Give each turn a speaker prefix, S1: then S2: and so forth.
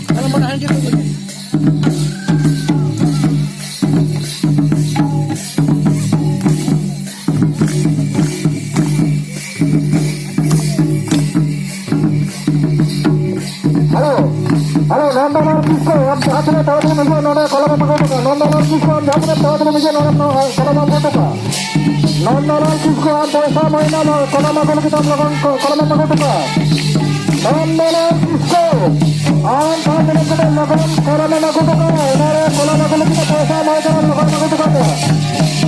S1: Kalau mau nahan dito. Halo, halo, nonton Cisco, hace una tabla de mención, no, con la mano toca, nonton Cisco, hace una tabla de mención, no, con la mano toca. Nonton Cisco, hace esa mañana, con la mano kita melakukan, con la mano toca. Nonton Cisco, anta melakukan, con la mano toca, con la mano kita esa mañana, con la mano toca.